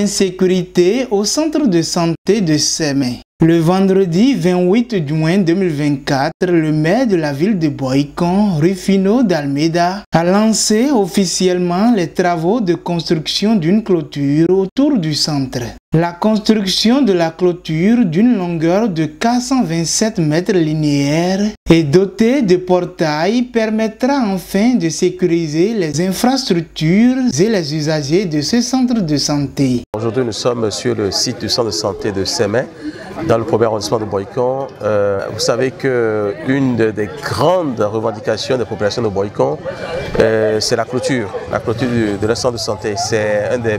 d'insécurité au centre de santé de Sémé. Le vendredi 28 juin 2024, le maire de la ville de Boycon, Rufino d'Almeida, a lancé officiellement les travaux de construction d'une clôture autour du centre. La construction de la clôture d'une longueur de 427 mètres linéaires et dotée de portails permettra enfin de sécuriser les infrastructures et les usagers de ce centre de santé. Aujourd'hui, nous sommes sur le site du centre de santé de Sémé, dans le premier arrondissement de Boycon. Vous savez qu'une des grandes revendications des populations de Boycon, c'est la clôture de leur centre de santé. C'est un des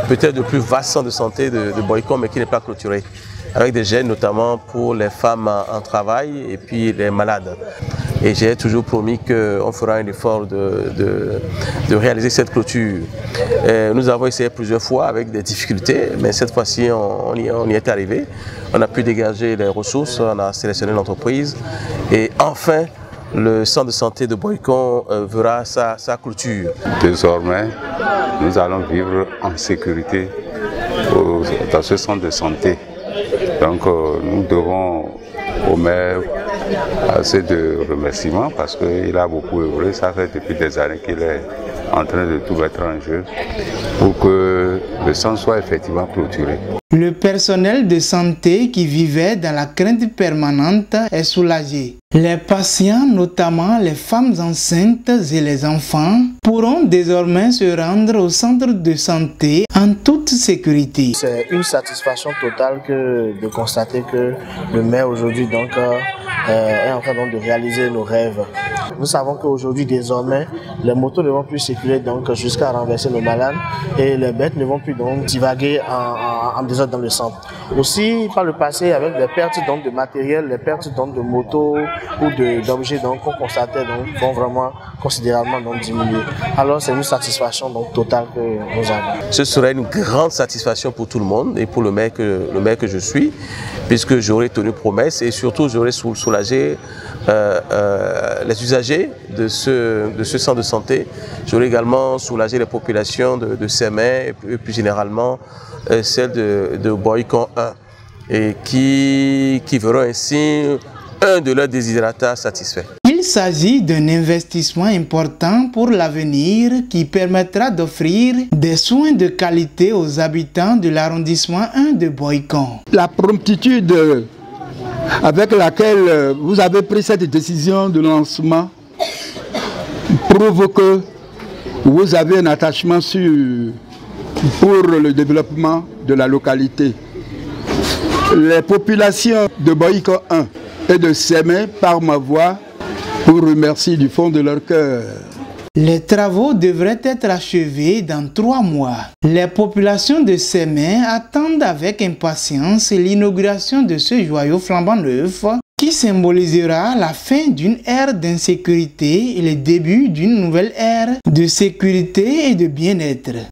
peut-être le plus vaste centre de santé de Boycon, mais qui n'est pas clôturé, avec des gènes notamment pour les femmes en travail et puis les malades. Et j'ai toujours promis qu'on fera un effort de réaliser cette clôture. Nous avons essayé plusieurs fois avec des difficultés, mais cette fois-ci on y est arrivé. On a pu dégager les ressources, on a sélectionné l'entreprise et enfin le centre de santé de Boycon verra sa clôture. Désormais, nous allons vivre en sécurité dans ce centre de santé. Donc nous devons au maire assez de remerciements parce qu'il a beaucoup œuvré. Ça fait depuis des années qu'il est en train de tout mettre en jeu pour que le centre soit effectivement clôturé. Le personnel de santé qui vivait dans la crainte permanente est soulagé. Les patients, notamment les femmes enceintes et les enfants, pourront désormais se rendre au centre de santé en toute sécurité. C'est une satisfaction totale de constater que le maire aujourd'hui est en train de réaliser nos rêves. Nous savons qu'aujourd'hui, désormais, les motos ne vont plus circuler jusqu'à renverser nos malades et les bêtes ne vont plus divaguer en désordre dans le centre. Aussi, par le passé, avec des pertes de matériel, les pertes de motos ou d'objets qu'on constatait vont vraiment considérablement diminuer. Alors, c'est une satisfaction totale que nous avons. Ce serait une grande satisfaction pour tout le monde et pour le maire que je suis, puisque j'aurais tenu promesse et surtout j'aurais soulagé les usagers de ce centre de santé. J'aurais également soulagé les populations de Sémé et plus généralement celles de Boycon 1 et qui verront ainsi un de leurs desiderata satisfait. Il s'agit d'un investissement important pour l'avenir qui permettra d'offrir des soins de qualité aux habitants de l'arrondissement 1 de Boycon. La promptitude avec laquelle vous avez pris cette décision de lancement prouve que vous avez un attachement pour le développement de la localité. Les populations de Boycon 1 et de Sémé, par ma voix, vous remercient du fond de leur cœur. Les travaux devraient être achevés dans 3 mois. Les populations de Sémé attendent avec impatience l'inauguration de ce joyau flambant neuf qui symbolisera la fin d'une ère d'insécurité et le début d'une nouvelle ère de sécurité et de bien-être.